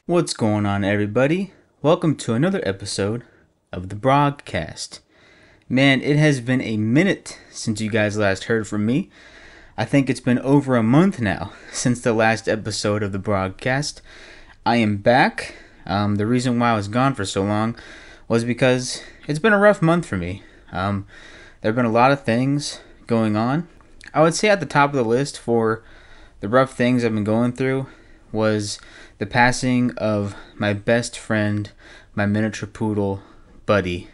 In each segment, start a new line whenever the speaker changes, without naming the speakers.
What's going on, everybody? Welcome to another episode of the Brogcast. Man, it has been a minute since you guys last heard from me. I think it's been over a month now since the last episode of the Brogcast. I am back. The reason why I was gone for so long was because it's been a rough month for me. There have been a lot of things going on. I would say at the top of the list for the rough things I've been going through was the passing of my best friend, my miniature poodle, Buddy.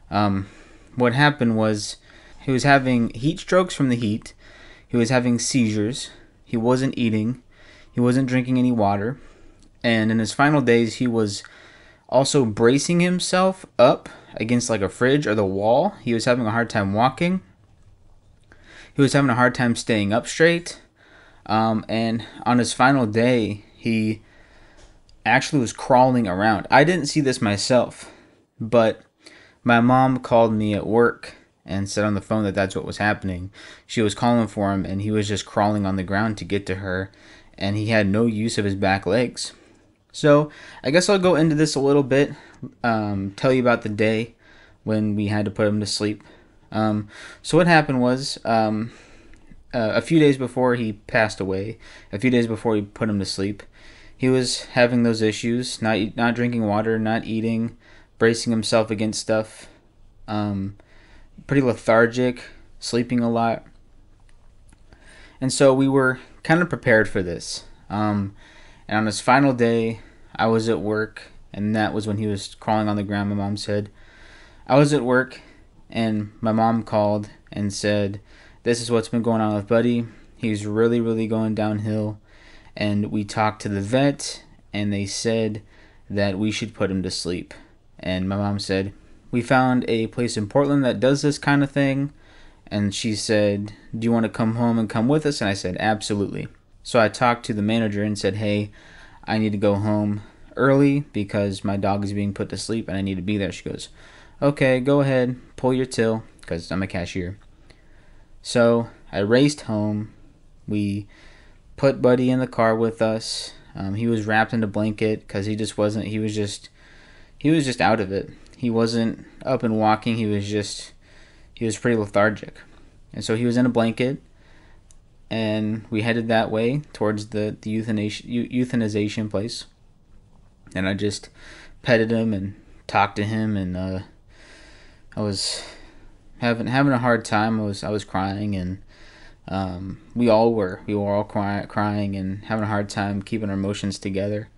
What happened was he was having heat strokes from the heat. He was having seizures. He wasn't eating. He wasn't drinking any water. And in his final days, he was also bracing himself up against like a fridge or the wall. He was having a hard time walking. He was having a hard time staying up straight. And on his final day, he actually was crawling around. I didn't see this myself, but my mom called me at work and said on the phone that that's what was happening. She was calling for him, and he was just crawling on the ground to get to her, and he had no use of his back legs. So I guess I'll go into this a little bit, tell you about the day when we had to put him to sleep. So what happened was, a few days before he passed away, a few days before we put him to sleep, he was having those issues, not drinking water, not eating, bracing himself against stuff, pretty lethargic, sleeping a lot. And so we were kind of prepared for this. And on his final day, I was at work, and that was when he was crawling on the ground. My mom said, I was at work, and my mom called and said, this is what's been going on with Buddy. He's really, really going downhill. And we talked to the vet, and they said that we should put him to sleep. And my mom said, we found a place in Portland that does this kind of thing. And she said, do you want to come home and come with us? And I said, absolutely. So I talked to the manager and said, hey, I need to go home early because my dog is being put to sleep and I need to be there. She goes, okay, go ahead, pull your till, because I'm a cashier. So I raced home. We put Buddy in the car with us. He was wrapped in a blanket because he just wasn't. He was just out of it. He wasn't up and walking. He was pretty lethargic, and so he was in a blanket. And we headed that way towards the euthanization place. And I just petted him and talked to him, and I was having a hard time. I was crying, and we all were. We were all crying and having a hard time keeping our emotions together.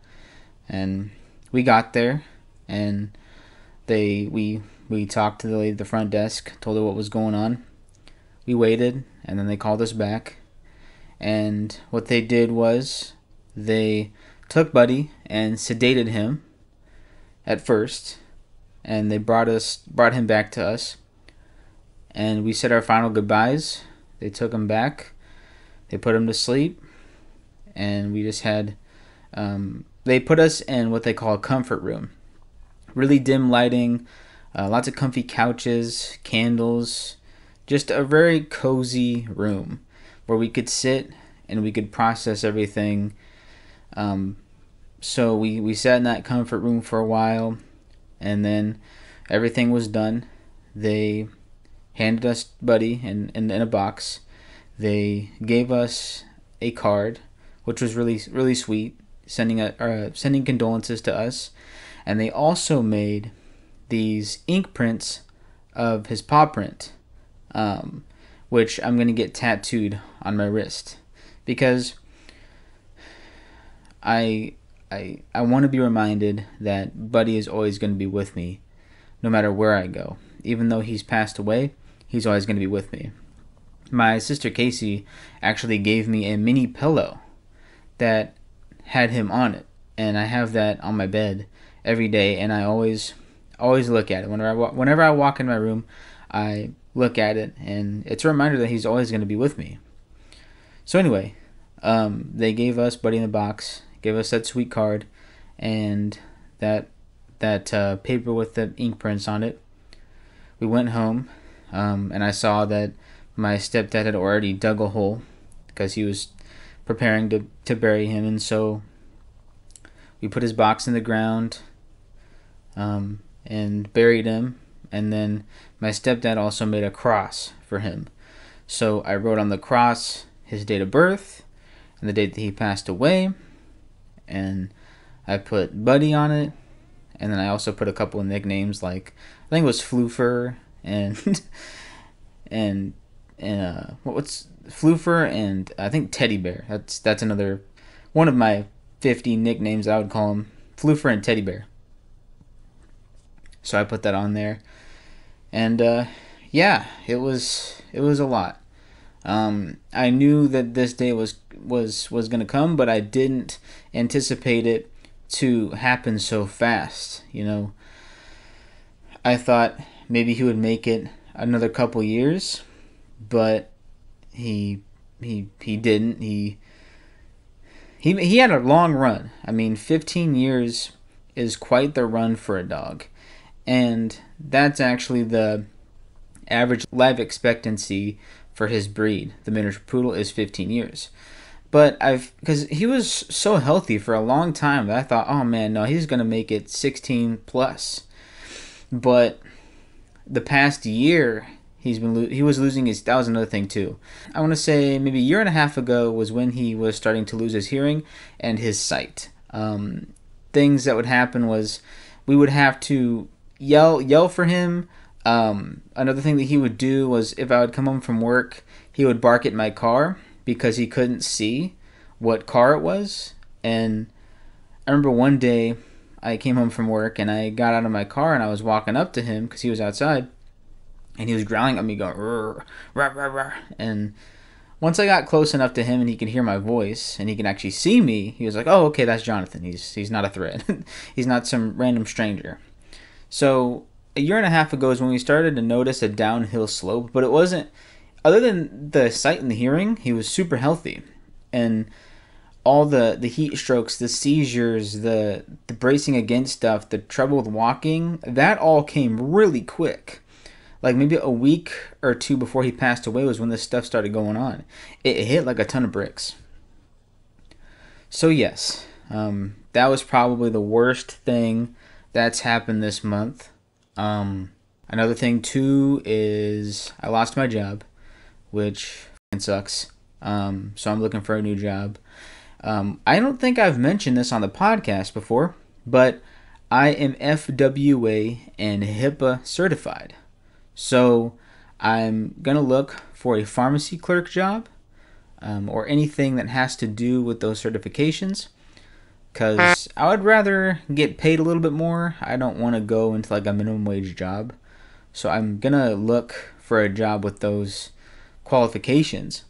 And we got there, and we talked to the lady at the front desk, told her what was going on. We waited, and then they called us back. And what they did was they took Buddy and sedated him at first, and they brought him back to us. And we said our final goodbyes. They took him back. They put him to sleep. And we just had... they put us in what they call a comfort room. Really dim lighting. Lots of comfy couches. Candles. Just a very cozy room where we could sit and we could process everything. So we sat in that comfort room for a while. And then everything was done. They handed us Buddy in a box. They gave us a card, which was really, really sweet, sending condolences to us. And they also made these ink prints of his paw print, which I'm going to get tattooed on my wrist, because I want to be reminded that Buddy is always going to be with me no matter where I go. Even though he's passed away, he's always going to be with me. My sister Casey actually gave me a mini pillow that had him on it, and I have that on my bed every day, and I always look at it. Whenever I walk in my room, I look at it, and it's a reminder that he's always going to be with me. So anyway, they gave us Buddy in the box, gave us that sweet card, and that paper with the ink prints on it. We went home, and I saw that my stepdad had already dug a hole because he was preparing to bury him, and so we put his box in the ground, and buried him. And then my stepdad also made a cross for him. So I wrote on the cross his date of birth and the date that he passed away, and I put Buddy on it, and then I also put a couple of nicknames, like I think it was Floofer and what's Floofer, and I think Teddy Bear. That's another one of my 50 nicknames. I would call him Floofer and Teddy Bear. So I put that on there, and yeah, it was a lot. I knew that this day was gonna come, but I didn't anticipate it to happen so fast. You know, I thought maybe he would make it another couple years, but he didn't. He had a long run. I mean, 15 years is quite the run for a dog, and that's actually the average life expectancy for his breed. The miniature poodle is 15 years. But because he was so healthy for a long time that I thought, oh man, no, he's going to make it 16 plus. But the past year, he was losing his, that was another thing too. I want to say maybe a year and a half ago was when he was starting to lose his hearing and his sight. Things that would happen was we would have to yell for him. Another thing that he would do was if I would come home from work, he would bark at my car because he couldn't see what car it was. And I remember one day I came home from work and I got out of my car and I was walking up to him because he was outside, and he was growling at me, going rrr, rah, rah, rah. And once I got close enough to him and he could hear my voice and he can actually see me, he was like, oh, okay, that's Jonathon. He's not a threat. He's not some random stranger. So a year and a half ago is when we started to notice a downhill slope, but it wasn't, other than the sight and the hearing, he was super healthy. And all the heat strokes, the seizures, the bracing against stuff, the trouble with walking, that all came really quick. Like maybe a week or two before he passed away was when this stuff started going on. It hit like a ton of bricks. So yes, that was probably the worst thing that's happened this month. Another thing too is I lost my job, which sucks. So I'm looking for a new job. I don't think I've mentioned this on the podcast before, but I am FWA and HIPAA certified. So I'm going to look for a pharmacy clerk job, or anything that has to do with those certifications, because I would rather get paid a little bit more. I don't want to go into like a minimum wage job. So I'm going to look for a job with those qualifications.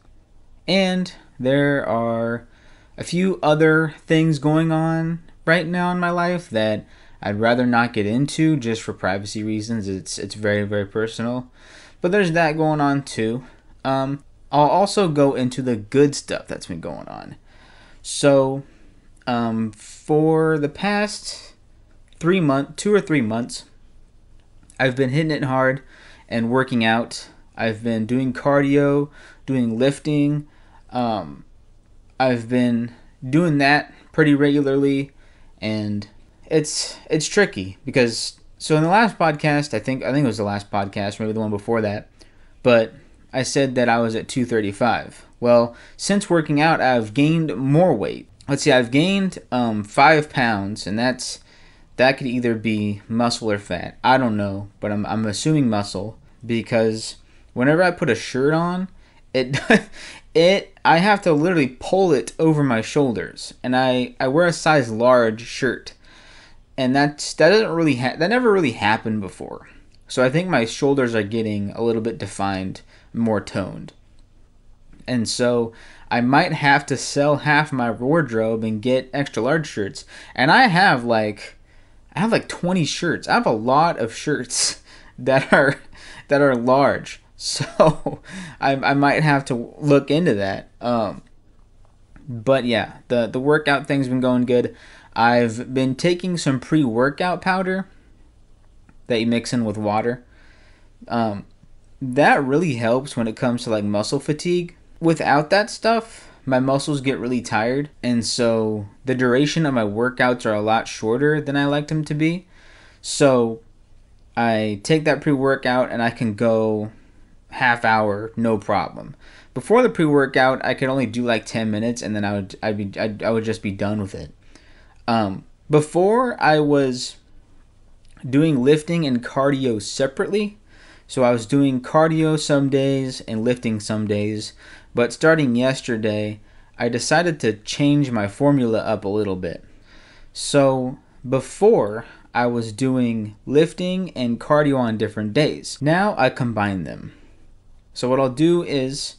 And there are a few other things going on right now in my life that I'd rather not get into just for privacy reasons. It's very, very personal. But there's that going on too. I'll also go into the good stuff that's been going on. So for the past 2 or 3 months, I've been hitting it hard and working out. I've been doing cardio, doing lifting. I've been doing that pretty regularly, and it's tricky because so in the last podcast, I think it was the last podcast, maybe the one before that, but I said that I was at 235. Well, since working out, I've gained more weight. Let's see, I've gained 5 pounds, and that could either be muscle or fat. I don't know, but I'm assuming muscle, because whenever I put a shirt on, I have to literally pull it over my shoulders, and I wear a size large shirt, and that never really happened before. So I think my shoulders are getting a little bit defined, more toned, and so I might have to sell half my wardrobe and get extra large shirts. And I have like 20 shirts. I have a lot of shirts that are large. So I might have to look into that. But yeah, the workout thing's been going good. I've been taking some pre-workout powder that you mix in with water. That really helps when it comes to like muscle fatigue. Without that stuff, my muscles get really tired, and so the duration of my workouts are a lot shorter than I like them to be. So I take that pre-workout and I can go half hour, no problem. Before the pre-workout, I could only do like 10 minutes, and then I would just be done with it. Before, I was doing lifting and cardio separately. So I was doing cardio some days and lifting some days. But starting yesterday, I decided to change my formula up a little bit. So before, I was doing lifting and cardio on different days. Now I combine them. So what I'll do is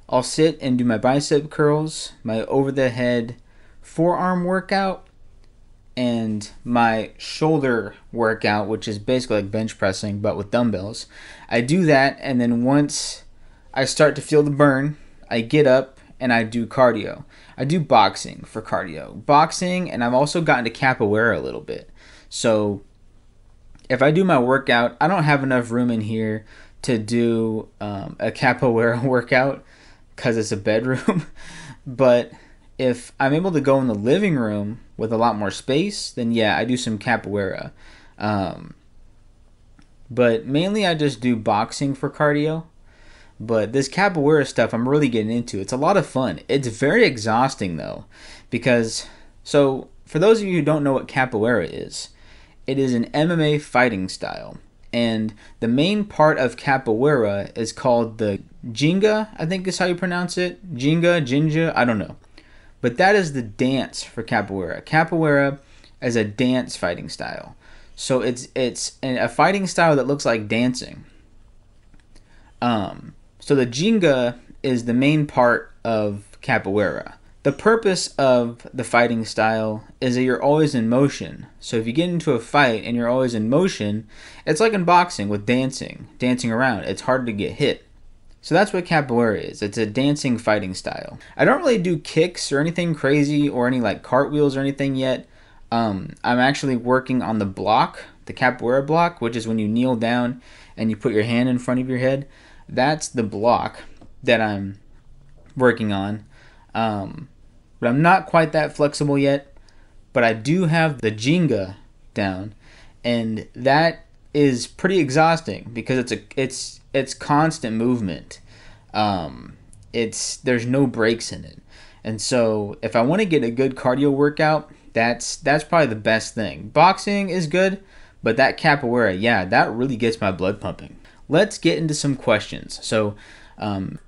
I'll sit and do my bicep curls, my over the head forearm workout, and my shoulder workout, which is basically like bench pressing but with dumbbells. I do that, and then once I start to feel the burn, I get up and I do cardio. I do boxing for cardio. Boxing, and I've also gotten to capoeira a little bit. So if I do my workout, I don't have enough room in here to do a capoeira workout because it's a bedroom. But if I'm able to go in the living room with a lot more space, then yeah, I do some capoeira. But mainly I just do boxing for cardio. But this capoeira stuff I'm really getting into. It's a lot of fun. It's very exhausting though, because, so for those of you who don't know what capoeira is, it is an MMA fighting style. And the main part of capoeira is called the ginga, I think is how you pronounce it. Jinja, I don't know. But that is the dance for capoeira. Capoeira is a dance fighting style. So it's a fighting style that looks like dancing. So the ginga is the main part of capoeira. The purpose of the fighting style is that you're always in motion. So if you get into a fight and you're always in motion, it's like in boxing with dancing around. It's hard to get hit. So that's what capoeira is. It's a dancing fighting style. I don't really do kicks or anything crazy or any like cartwheels or anything yet. I'm actually working on the block, the capoeira block, which is when you kneel down and you put your hand in front of your head. That's the block that I'm working on. But I'm not quite that flexible yet. But I do have the ginga down, and that is pretty exhausting because it's constant movement. There's no breaks in it, and so if I want to get a good cardio workout, that's probably the best thing. Boxing is good, but that capoeira, yeah, that really gets my blood pumping. Let's get into some questions. So,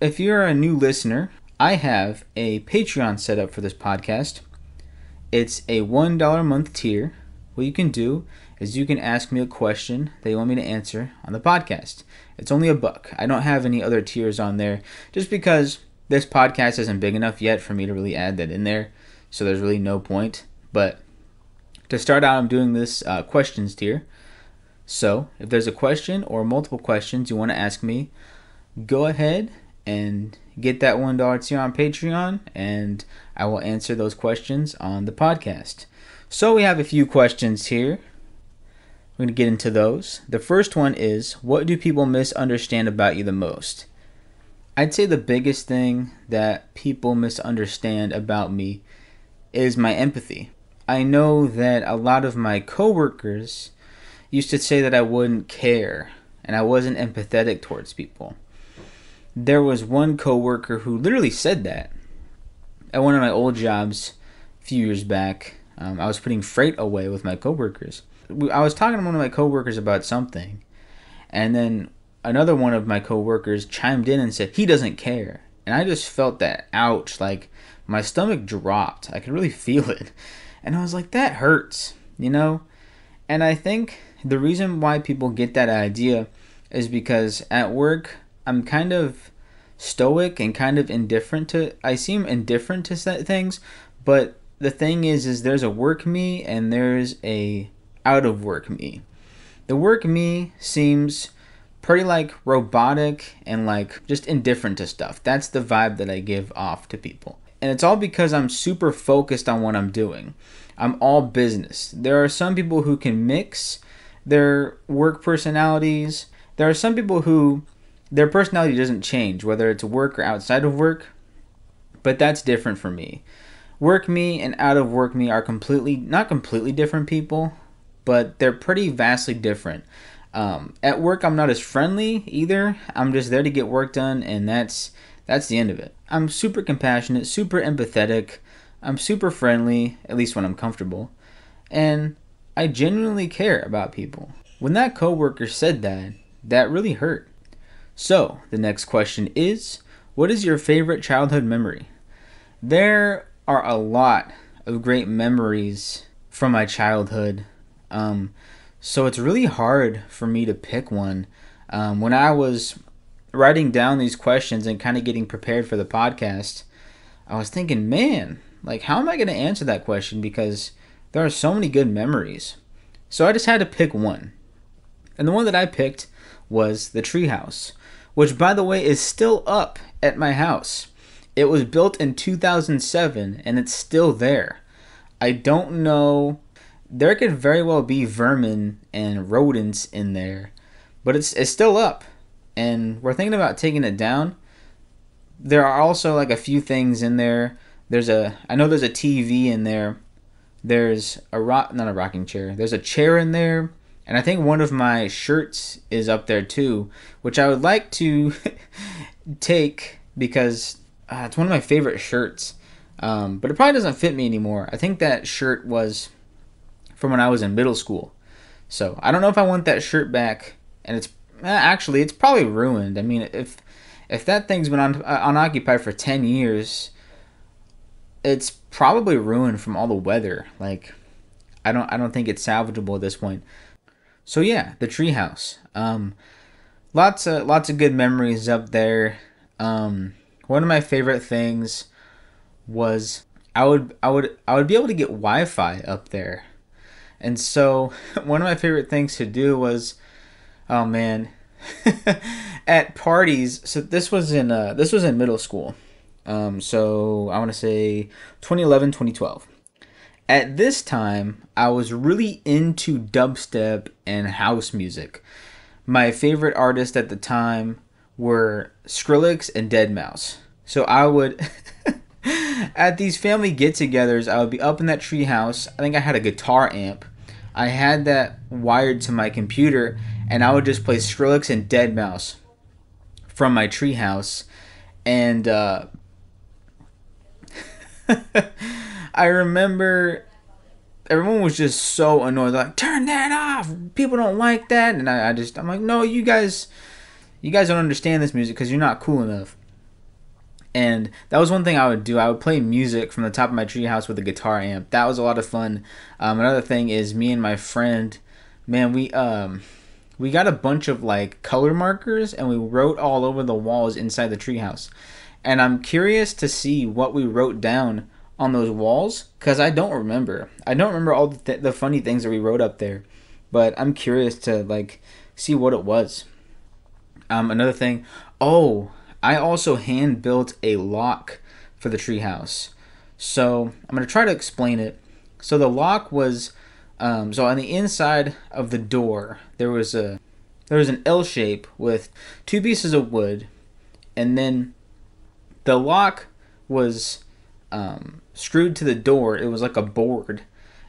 if you're a new listener, I have a Patreon set up for this podcast. It's a $1 a month tier. What you can do is you can ask me a question that you want me to answer on the podcast. It's only $1. I don't have any other tiers on there just because this podcast isn't big enough yet for me to really add that in there. So there's really no point. But to start out, I'm doing this questions tier. So if there's a question or multiple questions you want to ask me, go ahead and get that $1 tier on Patreon, and I will answer those questions on the podcast. So we have a few questions here. We're going to get into those. The first one is, what do people misunderstand about you the most? I'd say the biggest thing that people misunderstand about me is my empathy. I know that a lot of my coworkers used to say that I wouldn't care and I wasn't empathetic towards people. There was one coworker who literally said that at one of my old jobs a few years back. I was putting freight away with my coworkers. I was talking to one of my coworkers about something, and then another one of my coworkers chimed in and said he doesn't care. And I just felt that, ouch, like my stomach dropped. I could really feel it. And I was like, that hurts, you know? And I think the reason why people get that idea is because at work, I'm kind of stoic and kind of indifferent to, I seem indifferent to things, but the thing is there's a work me and there's a out of work me. The work me seems pretty like robotic and like just indifferent to stuff. That's the vibe that I give off to people. And it's all because I'm super focused on what I'm doing. I'm all business. There are some people who can mix their work personalities. There are some people who their personality doesn't change, whether it's work or outside of work. But that's different for me. Work me and out of work me are not completely different people, but they're pretty vastly different. At work, I'm not as friendly either. I'm just there to get work done, and that's the end of it. I'm super compassionate, super empathetic. I'm super friendly, at least when I'm comfortable, and I genuinely care about people. When that coworker said that, that really hurt. So, the next question is, what is your favorite childhood memory? There are a lot of great memories from my childhood. So it's really hard for me to pick one. When I was writing down these questions and kind of getting prepared for the podcast, I was thinking, man, like, how am I going to answer that question? Because there are so many good memories. So I just had to pick one. And the one that I picked was the treehouse, which, by the way, is still up at my house. It was built in 2007, and it's still there. I don't know. There could very well be vermin and rodents in there, but it's still up, and we're thinking about taking it down. There are also like a few things in there. I know there's a TV in there. There's not a rocking chair. There's a chair in there, and I think one of my shirts is up there too, which I would like to take because it's one of my favorite shirts. But it probably doesn't fit me anymore. I think that shirt was from when I was in middle school. So I don't know if I want that shirt back. And it's probably ruined. I mean, if that thing's been unoccupied for 10 years, it's probably ruined from all the weather. Like, I don't think it's salvageable at this point. So yeah, the treehouse. Lots of good memories up there. One of my favorite things was I would be able to get Wi-Fi up there. And so one of my favorite things to do was, oh man, at parties. So this was in middle school. So I want to say 2011, 2012. At this time, I was really into dubstep and house music. My favorite artists at the time were Skrillex and deadmau5. So I would at these family get-togethers, I would be up in that treehouse. I think I had a guitar amp. I had that wired to my computer, and I would just play Skrillex and deadmau5 from my treehouse. And I remember everyone was just so annoyed, like, turn that off. People don't like that. And I'm like, no, you guys don't understand this music because you're not cool enough. And that was one thing I would do. I would play music from the top of my treehouse with a guitar amp. That was a lot of fun. Another thing is me and my friend, man, we got a bunch of like color markers and we wrote all over the walls inside the treehouse. And I'm curious to see what we wrote down on those walls because I don't remember. I don't remember all the funny things that we wrote up there, but I'm curious to like see what it was. Another thing, I also hand built a lock for the treehouse. So I'm gonna try to explain it. So the lock was, so on the inside of the door there was an L shape with two pieces of wood, and then the lock was screwed to the door. It was like a board,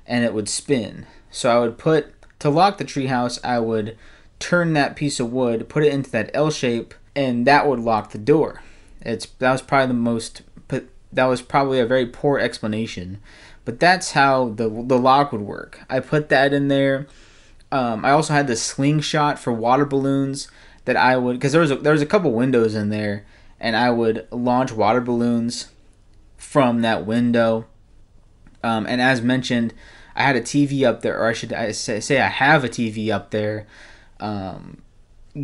and it would spin. So to lock the treehouse, I would turn that piece of wood, put it into that L shape, and that would lock the door. That was probably a very poor explanation, but that's how the lock would work. I put that in there. I also had the slingshot for water balloons that I would, because there was a couple windows in there, and I would launch water balloons from that window. And as mentioned, I had a TV up there, or I say I have a TV up there.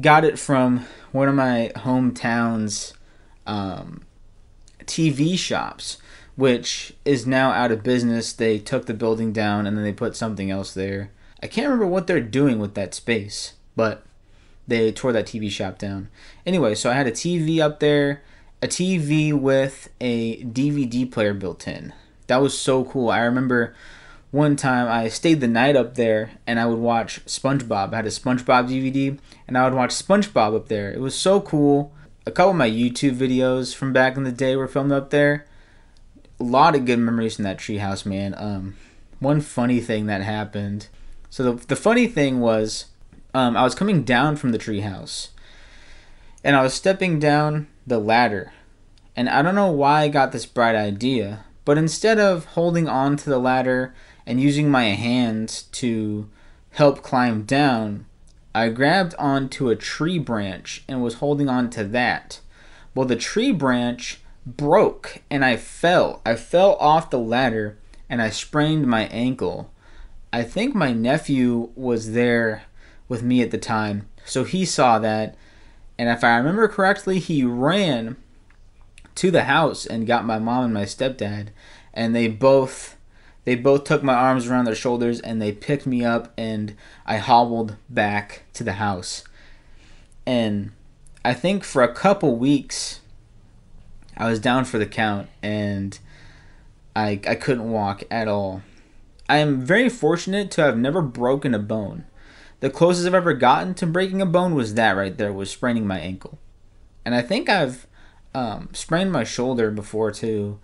Got it from one of my hometown's TV shops, which is now out of business. They took the building down and then they put something else there. I can't remember what they're doing with that space, but they tore that TV shop down. Anyway, so I had a TV up there, a TV with a DVD player built in. That was so cool. I remember one time I stayed the night up there and I would watch SpongeBob. I had a SpongeBob DVD and I would watch SpongeBob up there. It was so cool. A couple of my YouTube videos from back in the day were filmed up there. a lot of good memories from that treehouse, man. One funny thing that happened. So the funny thing was, I was coming down from the treehouse, and I was stepping down the ladder, and I don't know why I got this bright idea, but instead of holding on to the ladder and using my hands to help climb down, I grabbed onto a tree branch and was holding on to that. Well, the tree branch broke and I fell. I fell off the ladder and I sprained my ankle. I think my nephew was there with me at the time, so he saw that, and if I remember correctly, he ran to the house and got my mom and my stepdad, and they both took my arms around their shoulders and they picked me up, and I hobbled back to the house. And I think for a couple weeks I was down for the count, and I couldn't walk at all. I am very fortunate to have never broken a bone. The closest I've ever gotten to breaking a bone was that right there, was spraining my ankle. And I think I've sprained my shoulder before too,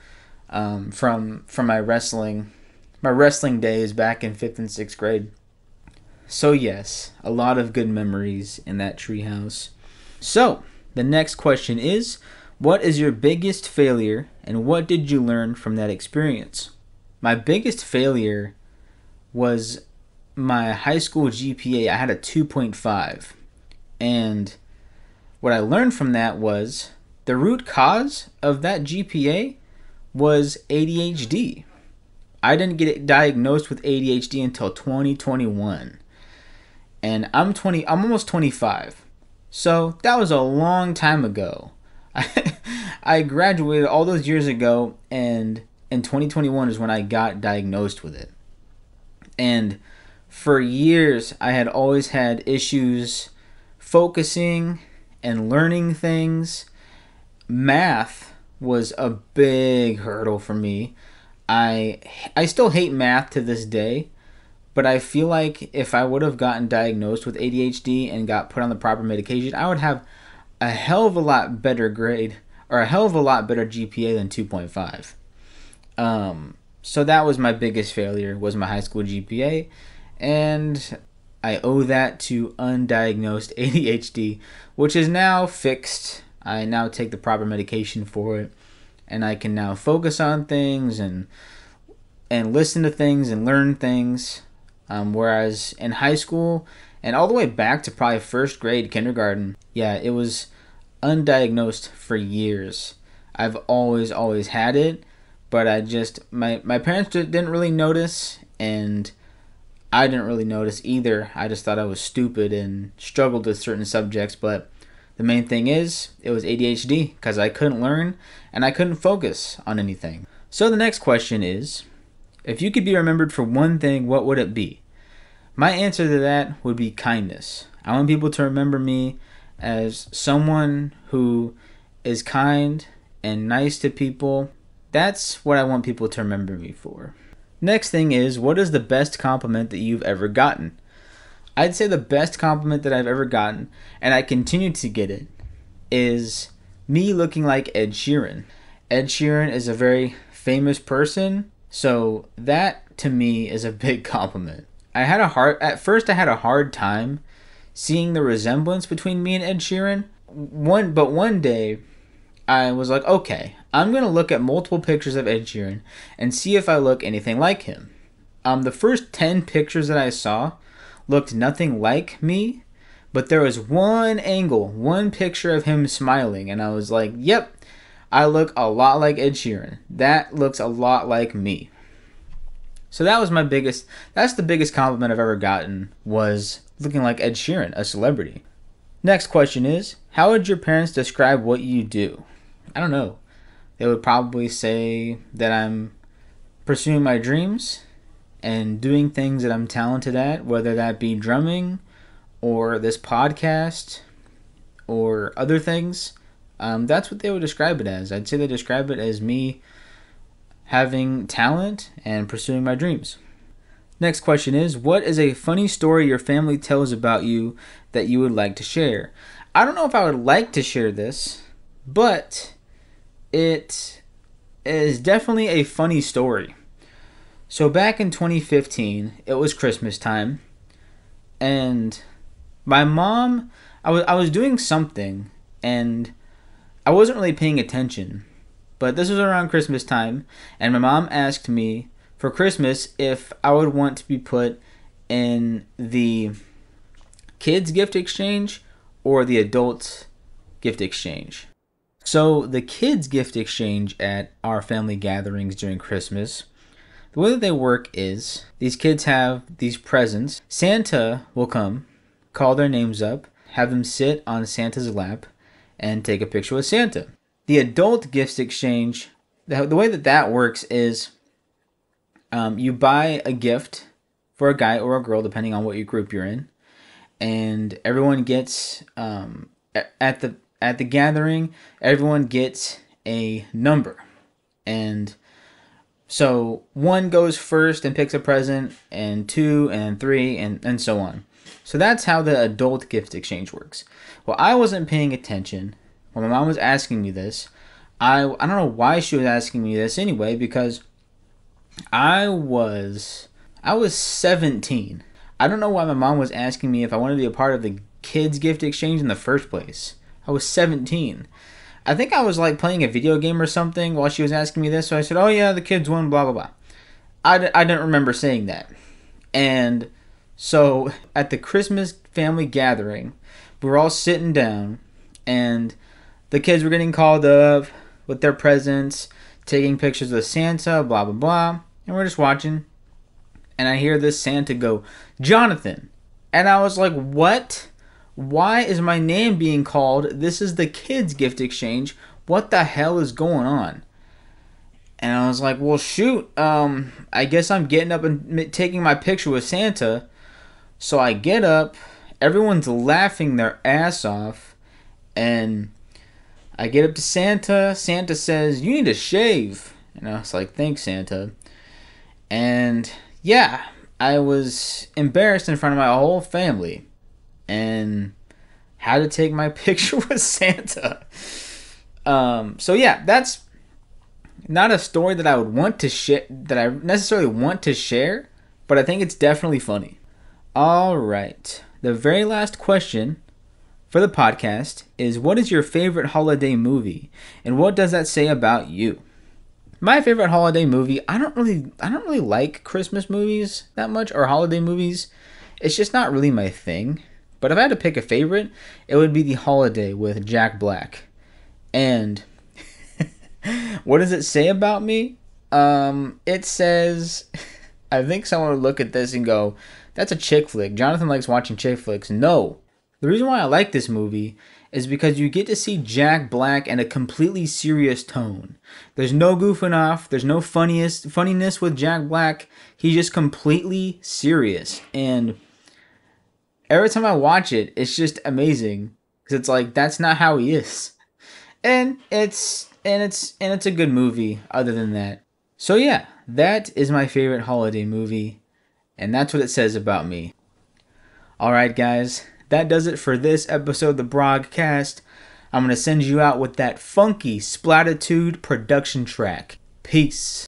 from my wrestling days back in 5th and 6th grade. So yes, a lot of good memories in that treehouse. So the next question is, what is your biggest failure and what did you learn from that experience? My biggest failure was my high school GPA. I had a 2.5. And what I learned from that was the root cause of that GPA was ADHD. I didn't get diagnosed with ADHD until 2021. And I'm almost 25. So that was a long time ago. I graduated all those years ago, and in 2021 is when I got diagnosed with it. And for years, I had always had issues focusing and learning things. Math was a big hurdle for me. I still hate math to this day, but I feel like if I would have gotten diagnosed with ADHD and got put on the proper medication, I would have a hell of a lot better grade, or a hell of a lot better GPA than 2.5. So that was my biggest failure, was my high school GPA, and I owe that to undiagnosed ADHD, which is now fixed. I now take the proper medication for it, and I can now focus on things and listen to things and learn things. Whereas in high school and all the way back to probably first grade, kindergarten, yeah, it was undiagnosed for years. I've always had it, but my parents didn't really notice, and I didn't really notice either. I just thought I was stupid and struggled with certain subjects, but the main thing is, it was ADHD, because I couldn't learn and I couldn't focus on anything. So the next question is, if you could be remembered for one thing, what would it be? My answer to that would be kindness. I want people to remember me as someone who is kind and nice to people. That's what I want people to remember me for. Next thing is, what is the best compliment that you've ever gotten? I'd say the best compliment that I've ever gotten, and I continue to get it, is me looking like Ed Sheeran. Ed Sheeran is a very famous person, so that to me is a big compliment. At first I had a hard time seeing the resemblance between me and Ed Sheeran. But one day I was like, okay, I'm going to look at multiple pictures of Ed Sheeran and see if I look anything like him. The first 10 pictures that I saw looked nothing like me, but there was one picture of him smiling, and I was like, yep, I look a lot like Ed Sheeran. That looks a lot like me. So that's the biggest compliment I've ever gotten, was looking like Ed Sheeran, a celebrity. Next question is, how would your parents describe what you do? I don't know. They would probably say that I'm pursuing my dreams and doing things that I'm talented at, whether that be drumming or this podcast or other things. That's what they would describe it as. I'd say they describe it as me having talent and pursuing my dreams. Next question is, what is a funny story your family tells about you that you would like to share? I don't know if I would like to share this, but it is definitely a funny story. So back in 2015, it was Christmas time, and my mom, I was doing something, and I wasn't really paying attention. But this was around Christmas time, and my mom asked me for Christmas if I would want to be put in the kids gift exchange or the adults gift exchange. So the kids gift exchange at our family gatherings during Christmas, the way that they work is these kids have these presents. Santa will come, call their names up, have them sit on Santa's lap, and take a picture with Santa. The adult gifts exchange, the way that works is you buy a gift for a guy or a girl, depending on what your group you're in, and everyone gets at the gathering, everyone gets a number, and so 1 goes first and picks a present, and 2 and 3 and so on. So that's how the adult gift exchange works. Well, I wasn't paying attention when my mom was asking me this. I don't know why she was asking me this anyway, because I was 17. I don't know why my mom was asking me if I wanted to be a part of the kids gift exchange in the first place. I was 17. I think I was like playing a video game or something while she was asking me this, so I said, "Oh yeah, the kids won, blah blah blah." I didn't remember saying that. And so at the Christmas family gathering, we were all sitting down, and the kids were getting called up with their presents, taking pictures with Santa, blah blah blah, and we're just watching. And I hear this Santa go, "Jonathon," and I was like, "What? Why is my name being called? This is the kids gift exchange. What the hell is going on?" And I was like, "Well, shoot. I guess I'm getting up and taking my picture with Santa." So I get up. Everyone's laughing their ass off. And I get up to Santa. Santa says, "You need to shave." And I was like, "Thanks, Santa." And yeah, I was embarrassed in front of my whole family and had to take my picture with Santa. So yeah, that's not a story that I would want to share, that I necessarily want to share, but I think it's definitely funny. All right, the very last question for the podcast is, what is your favorite holiday movie, and what does that say about you? My favorite holiday movie, I don't really like Christmas movies that much, or holiday movies. It's just not really my thing. But if I had to pick a favorite, it would be The Holiday with Jack Black. And what does it say about me? It says, I think someone would look at this and go, "That's a chick flick. Jonathon likes watching chick flicks." No. The reason why I like this movie is because you get to see Jack Black in a completely serious tone. There's no goofing off. There's no funniness with Jack Black. He's just completely serious. And every time I watch it, it's just amazing, because it's like, that's not how he is. And it's a good movie other than that. So yeah, that is my favorite holiday movie, and that's what it says about me. Alright guys, that does it for this episode of the Brogcast. I'm going to send you out with that funky Splatitude production track. Peace.